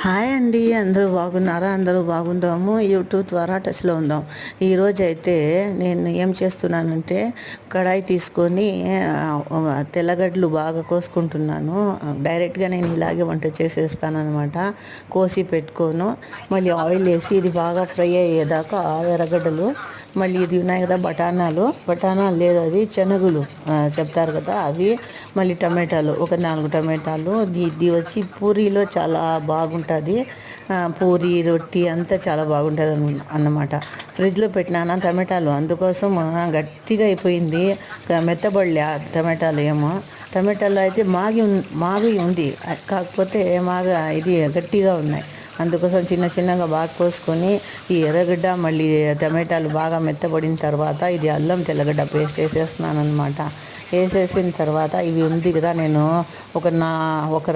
Hi అండి, అందరూ బాగున్నారా? అందరూ బాగుందాము. యూట్యూబ్ ద్వారా టచ్లో ఉందాం. ఈరోజు అయితే నేను ఏం చేస్తున్నానంటే కడాయి తీసుకొని తెల్లగడ్డలు బాగా కోసుకుంటున్నాను. డైరెక్ట్గా నేను ఇలాగే వంట చేసేస్తానమాట. కోసి పెట్టుకోను, మళ్ళీ ఆయిల్ వేసి ఇది బాగా ఫ్రై అయ్యేదాకా ఎర్రగడ్డలు, మళ్ళీ ఇది ఉన్నాయి కదా బఠానాలు లేదు, అది శనగులు చెప్తారు కదా అవి, మళ్ళీ టమాటాలు ఒక 4 టమాటాలు. ఇది వచ్చి పూరీలో చాలా బాగుంటుంది. పూరి రొట్టి అంతా చాలా బాగుంటుంది అన్నమాట. ఫ్రిడ్జ్లో పెట్టినాను టమాటాలు, అందుకోసం గట్టిగా అయిపోయింది, మెత్తబడలే టమాటాలు. టమాటాలు అయితే మాగి ఉంది, కాకపోతే ఇది గట్టిగా ఉన్నాయి. అందుకోసం చిన్నగా బాగా కోసుకొని ఈ ఎర్రగడ్డ మళ్ళీ టమాటాలు బాగా మెత్తబడిన తర్వాత ఇది అల్లం తెల్లగడ్డ పేస్ట్ వేసేస్తున్నాను అనమాట. వేసేసిన తర్వాత ఇవి ఉంది కదా, నేను ఒక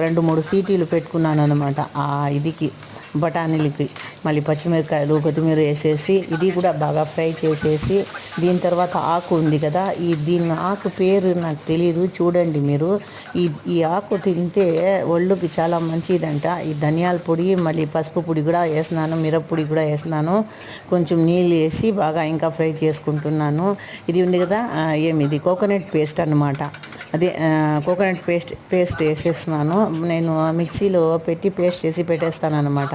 2-3 సీటీలు పెట్టుకున్నాను అనమాట. ఇదికి బఠానీలకి మళ్ళీ పచ్చిమిరకాయలు కొత్తిమీర వేసేసి ఇది కూడా బాగా ఫ్రై చేసేసి, దీని తర్వాత ఆకు ఉంది కదా, దీని ఆకు పేరు నాకు తెలియదు, చూడండి మీరు. ఈ ఆకు తింటే ఒళ్ళుకి చాలా మంచిదంట. ఈ ధనియాల పొడి మళ్ళీ పసుపు పొడి కూడా వేసినాను, మిరప్పొడి కూడా వేసినాను. కొంచెం నీళ్ళు వేసి బాగా ఇంకా ఫ్రై చేసుకుంటున్నాను. ఇది ఉంది కదా, ఇది కోకోనట్ పేస్ట్ అన్నమాట. అదే కోకోనట్ పేస్ట్ వేసేస్తున్నాను. నేను మిక్సీలో పెట్టి పేస్ట్ చేసి పెట్టేస్తాను అనమాట.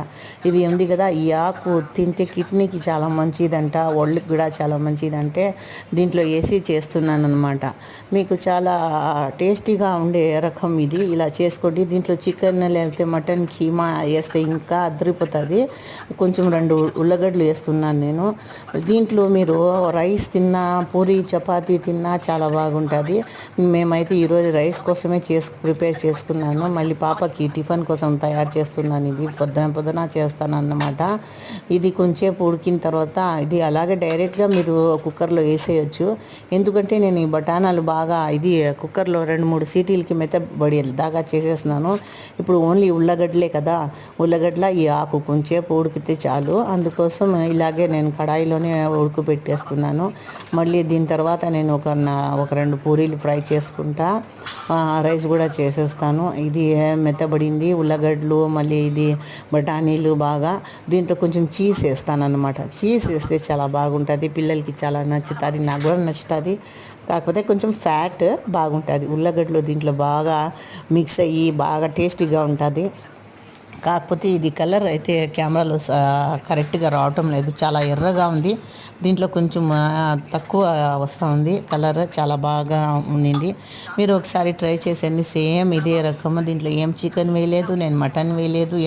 ఇది ఉంది కదా, ఈ ఆకు తింటే కిడ్నీకి చాలా మంచిదంట, ఒళ్ళకి కూడా చాలా మంచిదంటే దీంట్లో వేసి చేస్తున్నాను అనమాట. మీకు చాలా టేస్టీగా ఉండే రకం ఇది, ఇలా చేసుకోండి. దీంట్లో చికెన్ లేకపోతే మటన్ కీమా వేస్తే ఇంకా అదిరిపోతుంది. కొంచెం 2 ఉల్లగడ్డలు వేస్తున్నాను నేను. దీంట్లో మీరు రైస్ తిన్నా, పూరి చపాతీ తిన్నా చాలా బాగుంటుంది. మేమైతే ఈరోజు రైస్ కోసమే ప్రిపేర్ చేసుకున్నాను. మళ్ళీ పాపకి టిఫిన్ కోసం తయారు చేస్తున్నాను. ఇది పొద్దున చేస్తాను అన్నమాట. ఇది కొంచెంసేపు ఉడికిన తర్వాత ఇది అలాగే డైరెక్ట్గా మీరు కుక్కర్లో వేసేయచ్చు. ఎందుకంటే నేను ఈ బఠానాలు బాగా కుక్కర్లో 2-3 సీటీలకి మెత్తబడి దాకా చేసేస్తున్నాను. ఇప్పుడు ఓన్లీ ఉల్లగడ్డలే కదా, ఉల్లగడ్డల ఈ ఆకు కొంచెంసేపు ఉడికితే చాలు. అందుకోసం ఇలాగే నేను కడాయిలోనే ఉడకబెట్టేస్తున్నాను. మళ్ళీ దీని తర్వాత నేను ఒక 2 పూరీలు ఫ్రై చేసుకుంటా రైస్ కూడా చేసేస్తాను. ఇది మెత్తబడింది, ఉల్లగడ్డలు మళ్ళీ ఇది బఠానీలు బాగా. దీంట్లో కొంచెం చీజ్ వేస్తాను అనమాట. చీజ్ వేస్తే చాలా బాగుంటుంది, పిల్లలకి చాలా నచ్చుతుంది, నాకు కూడా నచ్చుతుంది. కాకపోతే కొంచెం ఫ్యాట్ బాగుంటుంది ఉల్లగడ్డలు, దీంట్లో బాగా మిక్స్ అయ్యి బాగా టేస్టీగా ఉంటుంది. కాకపోతే ఇది కలర్ అయితే కెమెరాలో కరెక్ట్గా రావటం లేదు, చాలా ఎర్రగా ఉంది. దీంట్లో కొంచెం తక్కువ వస్తూ ఉంది కలర్, చాలా బాగా ఉండింది. మీరు ఒకసారి ట్రై చేసేయండి. సేమ్ ఇదే రకం, దీంట్లో ఏం చికెన్ వేయలేదు, నేను మటన్ వేయలేదు, ఏం